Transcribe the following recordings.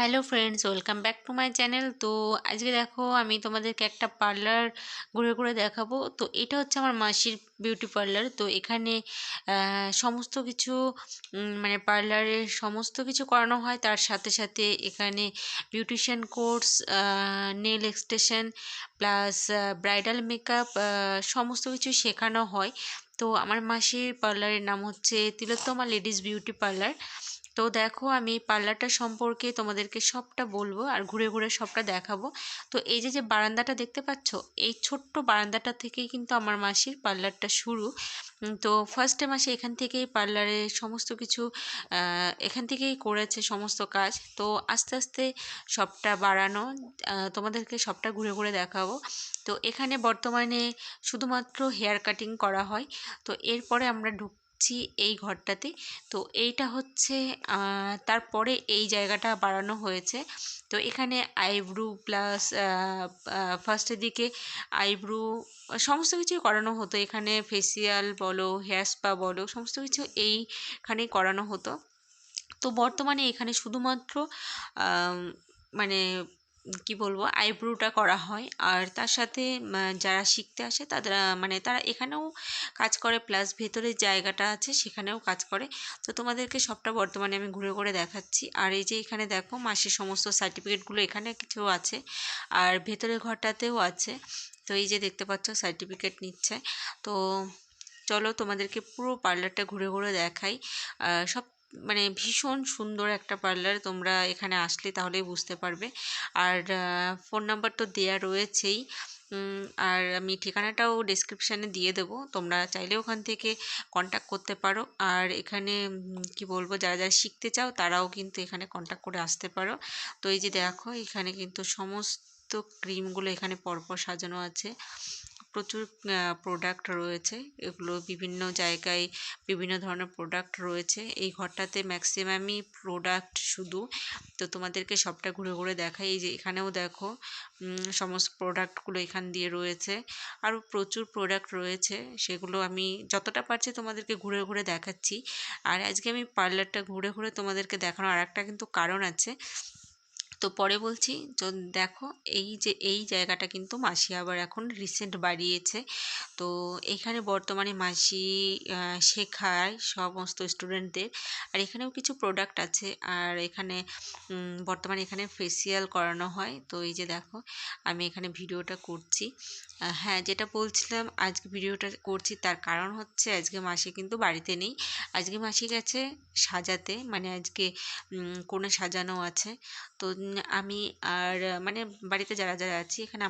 Hello friends, welcome back to my channel. তো আজকে দেখো আমি তোমাদেরকে একটা পার্লার ঘুরে ঘুরে দেখাবো। তো এটা হচ্ছে আমার মাসির বিউটি পার্লার। তো এখানে সমস্ত কিছু মানে পার্লারের সমস্ত কিছু করানো হয়। তার সাথে সাথে এখানে beautician course, nail extension plus bridal makeup সমস্ত কিছু শেখানো হয়। তো আমার মাসির পার্লারের নাম হচ্ছে তিলোত্তমা লেডিস বিউটি পার্লার। তো দেখো আমি পার্লারটা সম্পর্কে তোমাদেরকে সবটা বলবো আর ঘুরে ঘুরে সবটা দেখাবো। তো এই যে যে বারান্দাটা দেখতে পাচ্ছ, এই ছোট্ট বারান্দাটা থেকেই কিন্তু আমার মাসির পার্লারটা শুরু। তো ফার্স্টে মাসে এখান থেকেই পার্লারে সমস্ত কিছু এখান থেকেই করেছে সমস্ত কাজ। তো আস্তে আস্তে সবটা বাড়ানো, তোমাদেরকে সবটা ঘুরে ঘুরে দেখাবো। তো এখানে বর্তমানে শুধুমাত্র হেয়ার কাটিং করা হয়। তো এরপরে আমরা এই ঘরটাতে। তো এইটা হচ্ছে তারপরে এই জায়গাটা বাড়ানো হয়েছে। তো এখানে আইব্রু প্লাস ফার্স্টের দিকে আইব্রু সমস্ত কিছুই করানো হতো। এখানে ফেসিয়াল বলো, হেয়ার স্পা বলো, সমস্ত কিছু এইখানেই করানো হতো। তো বর্তমানে এখানে শুধুমাত্র আম, মানে কি বলবো, আইব্রোটা করা হয়। আর তার সাথে যারা শিখতে আসে তারা মানে তারা এখানেও কাজ করে, প্লাস ভেতরের জায়গাটা আছে সেখানেও কাজ করে। তো তোমাদেরকে সবটা বর্তমানে আমি ঘুরে ঘুরে দেখাচ্ছি। আর এই যে এখানে দেখো মাসের সমস্ত সার্টিফিকেটগুলো এখানে কিছু আছে, আর ভেতরের ঘরটাতেও আছে। তো এই যে দেখতে পাচ্ছ সার্টিফিকেট নিচ্ছে। তো চলো তোমাদেরকে পুরো পার্লারটা ঘুরে ঘুরে দেখাই। সব মানে ভীষণ সুন্দর একটা পার্লার, তোমরা এখানে আসলে তাহলেই বুঝতে পারবে। আর ফোন নাম্বার তো দেয়া রয়েছেই। আর আমি ঠিকানাটাও ডেসক্রিপশানে দিয়ে দেবো, তোমরা চাইলে ওখান থেকে কন্ট্যাক্ট করতে পারো। আর এখানে কি বলবো, যারা যারা শিখতে চাও তারাও কিন্তু এখানে কন্ট্যাক্ট করে আসতে পারো। তো এই যে দেখো এখানে কিন্তু সমস্ত ক্রিমগুলো এখানে পরপর সাজানো আছে। প্রচুর প্রোডাক্ট রয়েছে, এগুলো বিভিন্ন জায়গায় বিভিন্ন ধরনের প্রোডাক্ট রয়েছে। এই ঘরটাতে ম্যাক্সিমামই প্রোডাক্ট শুধু। তো তোমাদেরকে সবটা ঘুরে ঘুরে দেখাই। এই যে এখানেও দেখো সমস্ত প্রোডাক্টগুলো এখান দিয়ে রয়েছে। আরও প্রচুর প্রোডাক্ট রয়েছে, সেগুলো আমি যতটা পারছি তোমাদেরকে ঘুরে ঘুরে দেখাচ্ছি। আর আজকে আমি পার্লারটা ঘুরে ঘুরে তোমাদেরকে দেখানোর আরেকটা কিন্তু কারণ আছে, তো পরে বলছি। তো দেখো এই যে এই জায়গাটা কিন্তু মাসি আবার এখন রিসেন্ট বাড়িয়েছে। তো এখানে বর্তমানে মাসি শেখায় সমস্ত স্টুডেন্টদের। আর এখানেও কিছু প্রোডাক্ট আছে। আর এখানে বর্তমানে এখানে ফেসিয়াল করানো হয়। তো এই যে দেখো আমি এখানে ভিডিওটা করছি। হ্যাঁ, যেটা বলছিলাম আজকে ভিডিওটা করছি তার কারণ হচ্ছে আজকে মাসি কিন্তু বাড়িতে নেই। আজকে মাসি গেছে সাজাতে, মানে আজকে কোণে সাজানো আছে। তো আমি আর মানে বাড়িতে যারা যারা আছি এখানে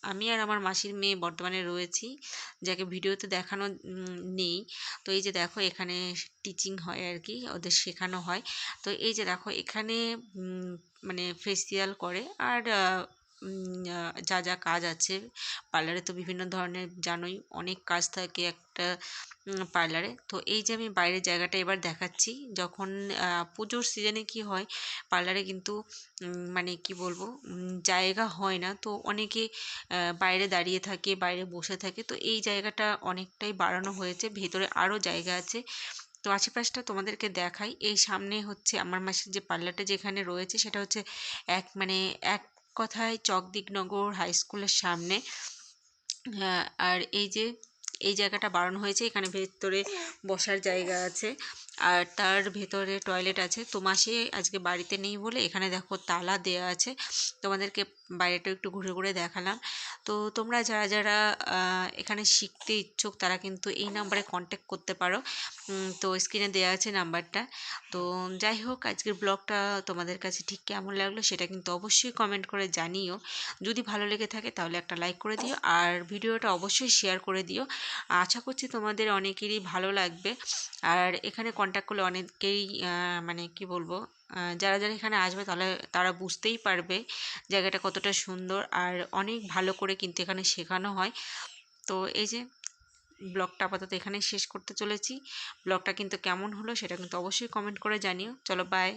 আমি আর আমার মাসির মেয়ে বর্তমানে রয়েছি, যাকে ভিডিওতে দেখানো নেই। তো এই যে দেখো এখানে টিচিং হয় আর কি, ওদের শেখানো হয়। তো এই যে দেখো এখানে মানে ফেসিয়াল করে। আর যা যা কাজ আছে পার্লারে, তো বিভিন্ন ধরনের জানোই অনেক কাজ থাকে একটা পার্লারে। তো এই যে আমি বাইরের জায়গাটা এবার দেখাচ্ছি। যখন পুজোর সিজনে কি হয়, পার্লারে কিন্তু মানে কি বলবো, জায়গা হয় না, তো অনেকে বাইরে দাঁড়িয়ে থাকে, বাইরে বসে থাকে। তো এই জায়গাটা অনেকটাই বাড়ানো হয়েছে, ভেতরে আরও জায়গা আছে। তো আশেপাশটা তোমাদেরকে দেখাই। এই সামনে হচ্ছে আমার মাসির যে পার্লারটা যেখানে রয়েছে সেটা হচ্ছে মানে এক কথায় চকদিকনগর হাই স্কুলের সামনে। হ্যাঁ, আর এই যে এই জায়গাটা বাড়ানো হয়েছে, এখানে ভেতরে বসার জায়গা আছে। আর তার ভেতরে টয়লেট আছে। তো মাসি আজকে বাড়িতে নেই বলে এখানে দেখো তালা দেওয়া আছে। তোমাদেরকে বাইরেটা একটু ঘুরে ঘুরে দেখালাম। তো তোমরা যারা যারা এখানে শিখতে ইচ্ছুক তারা কিন্তু এই নাম্বারে কন্ট্যাক্ট করতে পারো। তো স্ক্রিনে দেওয়া আছে নাম্বারটা। তো যাই হোক, আজকের ব্লগটা তোমাদের কাছে ঠিক কেমন লাগলো সেটা কিন্তু অবশ্যই কমেন্ট করে জানিও। যদি ভালো লেগে থাকে তাহলে একটা লাইক করে দিও, আর ভিডিওটা অবশ্যই শেয়ার করে দিও। আশা করছি তোমাদের অনেকেরই ভালো লাগবে। আর এখানে কন্ট্যাক্ট করলে অনেকেই মানে কি বলবো, যারা যারা এখানে আসবে তাহলে তারা বুঝতেই পারবে জায়গাটা কতটা সুন্দর। আর অনেক ভালো করে কিন্তু এখানে শেখানো হয়। তো এই যে ব্লগটা আপাতত এখানেই শেষ করতে চলেছি। ব্লগটা কিন্তু কেমন হলো সেটা কিন্তু অবশ্যই কমেন্ট করে জানিও। চলো বাই।